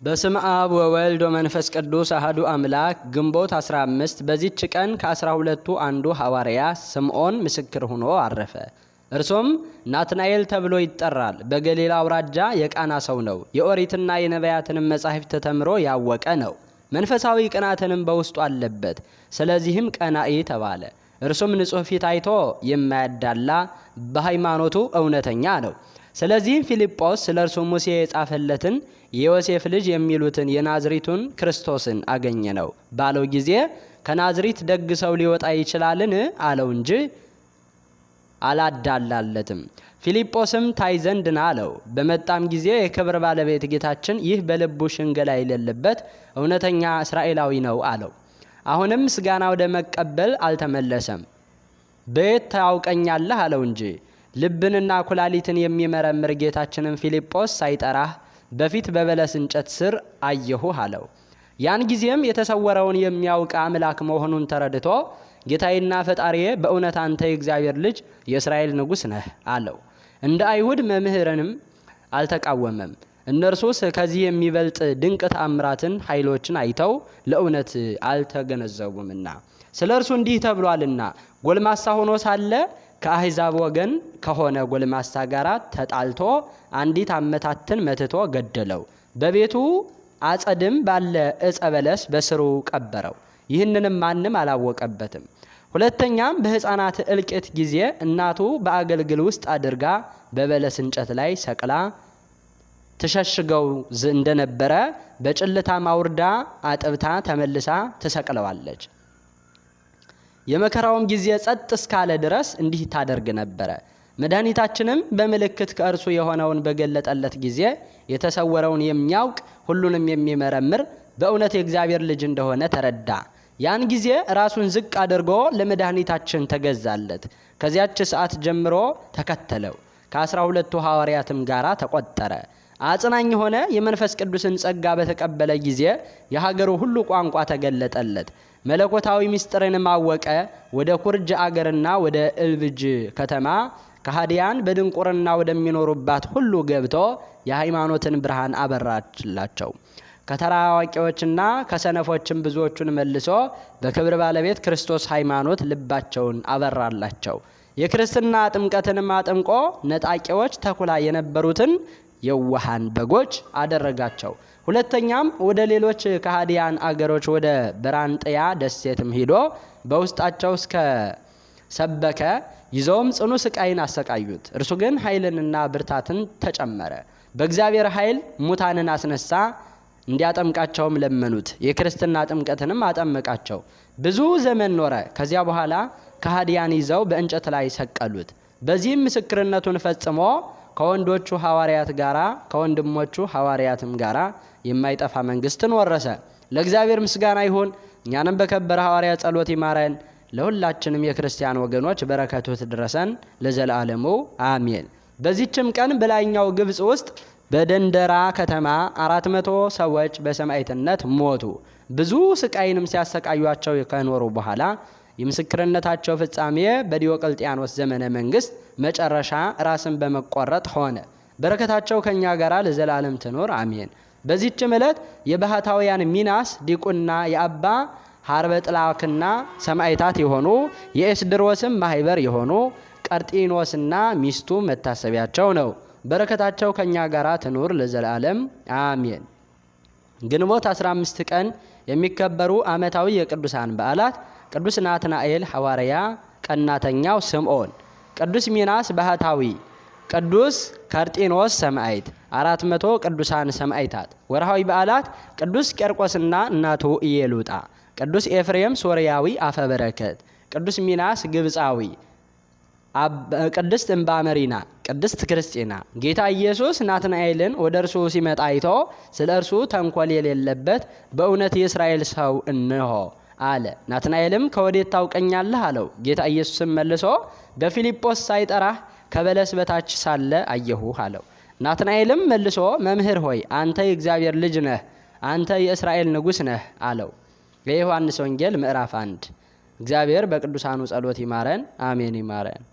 በስመ አብ ወወልድ ወመንፈስ ቅዱስ አሐዱ አምላክ። ግንቦት 15 በዚህች ቀን ከ12ቱ አንዱ ሐዋርያ ስምዖን ምስክር ሆኖ አረፈ። እርሱም ናትናኤል ተብሎ ይጠራል። በገሊላ አውራጃ የቃና ሰው ነው። የኦሪትና የነቢያትንም መጻሕፍት ተምሮ ያወቀ ነው። መንፈሳዊ ቅናትንም በውስጡ አለበት። ስለዚህም ቀናኢ ተባለ። እርሱም ንጹሕ ፊት አይቶ የማያዳላ በሃይማኖቱ እውነተኛ ነው። ስለዚህም ፊልጶስ ስለ እርሱ ሙሴ የጻፈለትን የዮሴፍ ልጅ የሚሉትን የናዝሪቱን ክርስቶስን አገኘ ነው ባለው ጊዜ ከናዝሪት ደግ ሰው ሊወጣ ይችላልን አለው እንጂ አላዳላለትም። ፊልጶስም ታይ ዘንድ ና አለው። በመጣም ጊዜ የክብር ባለቤት ጌታችን ይህ በልቡ ሽንገላ የሌለበት እውነተኛ እስራኤላዊ ነው አለው። አሁንም ምስጋና ወደ መቀበል አልተመለሰም። በየት ታውቀኛለህ አለው እንጂ ልብንና ኩላሊትን የሚመረምር ጌታችንን ፊልጶስ ሳይጠራህ በፊት በበለስ እንጨት ስር አየሁህ አለው። ያን ጊዜም የተሰወረውን የሚያውቅ አምላክ መሆኑን ተረድቶ ጌታዬና ፈጣሪዬ በእውነት አንተ የእግዚአብሔር ልጅ የእስራኤል ንጉሥ ነህ አለው። እንደ አይሁድ መምህርንም አልተቃወመም። እነርሱስ ከዚህ የሚበልጥ ድንቅ ተአምራትን ኃይሎችን አይተው ለእውነት አልተገነዘቡምና። ስለ እርሱ እንዲህ ተብሏልና ጎልማሳ ሆኖ ሳለ ከአሕዛብ ወገን ከሆነ ጎልማሳ ጋር ተጣልቶ አንዲት አመታትን መትቶ ገደለው። በቤቱ አጸድም ባለ ዕፀ በለስ በስሩ ቀበረው። ይህንንም ማንም አላወቀበትም። ሁለተኛም በሕፃናት እልቂት ጊዜ እናቱ በአገልግል ውስጥ አድርጋ በበለስ እንጨት ላይ ሰቅላ ትሸሽገው እንደነበረ በጭልታ ማውርዳ አጥብታ ተመልሳ ትሰቅለዋለች። የመከራውም ጊዜ ጸጥ እስካለ ድረስ እንዲህ ታደርግ ነበረ። መድኃኒታችንም በምልክት ከእርሱ የሆነውን በገለጠለት ጊዜ የተሰወረውን የሚያውቅ ሁሉንም የሚመረምር በእውነት የእግዚአብሔር ልጅ እንደሆነ ተረዳ። ያን ጊዜ ራሱን ዝቅ አድርጎ ለመድኃኒታችን ተገዛለት። ከዚያች ሰዓት ጀምሮ ተከተለው። ከ12ቱ ሐዋርያትም ጋር ተቆጠረ። አጽናኝ ሆነ። የመንፈስ ቅዱስን ጸጋ በተቀበለ ጊዜ የሀገሩ ሁሉ ቋንቋ ተገለጠለት። መለኮታዊ ምስጢርንም አወቀ። ወደ ኩርጅ አገርና ወደ እልብጅ ከተማ ከሃዲያን በድንቁርና ወደሚኖሩባት ሁሉ ገብቶ የሃይማኖትን ብርሃን አበራችላቸው። ከተራ አዋቂዎችና ከሰነፎችም ብዙዎቹን መልሶ በክብር ባለቤት ክርስቶስ ሃይማኖት ልባቸውን አበራላቸው። የክርስትና ጥምቀትንም አጥምቆ ነጣቂዎች ተኩላ የነበሩትን የዋሃን በጎች አደረጋቸው። ሁለተኛም ወደ ሌሎች ከሃዲያን አገሮች ወደ በራንጥያ ደሴትም ሂዶ በውስጣቸው እስከ ሰበከ። ይዘውም ጽኑ ስቃይን አሰቃዩት። እርሱ ግን ኃይልንና ብርታትን ተጨመረ። በእግዚአብሔር ኃይል ሙታንን አስነሳ። እንዲያጠምቃቸውም ለመኑት። የክርስትና ጥምቀትንም አጠመቃቸው። ብዙ ዘመን ኖረ። ከዚያ በኋላ ከሃዲያን ይዘው በእንጨት ላይ ሰቀሉት። በዚህም ምስክርነቱን ፈጽሞ ከወንዶቹ ሐዋርያት ጋራ ከወንድሞቹ ሐዋርያትም ጋራ የማይጠፋ መንግስትን ወረሰ። ለእግዚአብሔር ምስጋና ይሁን። እኛንም በከበረ ሐዋርያ ጸሎት ይማረን። ለሁላችንም የክርስቲያን ወገኖች በረከቱ ትድረሰን ለዘላለሙ አሜን። በዚህችም ቀን በላይኛው ግብጽ ውስጥ በደንደራ ከተማ 400 ሰዎች በሰማዕትነት ሞቱ። ብዙ ስቃይንም ሲያሰቃዩቸው ከኖሩ በኋላ የምስክርነታቸው ፍጻሜ በዲዮቅልጥያኖስ ዘመነ መንግስት መጨረሻ ራስን በመቆረጥ ሆነ። በረከታቸው ከኛ ጋር ለዘላለም ትኖር አሜን። በዚህችም ዕለት የባህታውያን ሚናስ ዲቁና የአባ ሀርበጥላክና ሰማዕታት የሆኑ የኤስድሮስም ማህበር የሆኑ ቀርጢኖስና ሚስቱ መታሰቢያቸው ነው። በረከታቸው ከኛ ጋር ትኖር ለዘላለም አሜን። ግንቦት 15 ቀን የሚከበሩ ዓመታዊ የቅዱሳን በዓላት: ቅዱስ ናትናኤል ሐዋርያ፣ ቀናተኛው ስምዖን፣ ቅዱስ ሚናስ ባህታዊ፣ ቅዱስ ቀርጢኖስ ሰማዕት፣ 400 ቅዱሳን ሰማዕታት። ወርሃዊ በዓላት: ቅዱስ ቄርቆስና እናቱ ኢየሉጣ፣ ቅዱስ ኤፍሬም ሶርያዊ አፈበረከት፣ ቅዱስ ሚናስ ግብፃዊ፣ ቅድስት እምባመሪና፣ ቅድስት ክርስቲና። ጌታ ኢየሱስ ናትናኤልን ወደ እርሱ ሲመጣ አይቶ ስለ እርሱ ተንኮል የሌለበት በእውነት የእስራኤል ሰው እንሆ አለ። ናትናኤልም ከወዴት ታውቀኛለህ አለው። ጌታ ኢየሱስም መልሶ በፊልጶስ ሳይጠራህ ከበለስ በታች ሳለ አየሁህ አለው። ናትናኤልም መልሶ መምህር ሆይ አንተ የእግዚአብሔር ልጅ ነህ፣ አንተ የእስራኤል ንጉሥ ነህ አለው። የዮሐንስ ወንጌል ምዕራፍ 1። እግዚአብሔር በቅዱሳኑ ጸሎት ይማረን አሜን። ይማረን።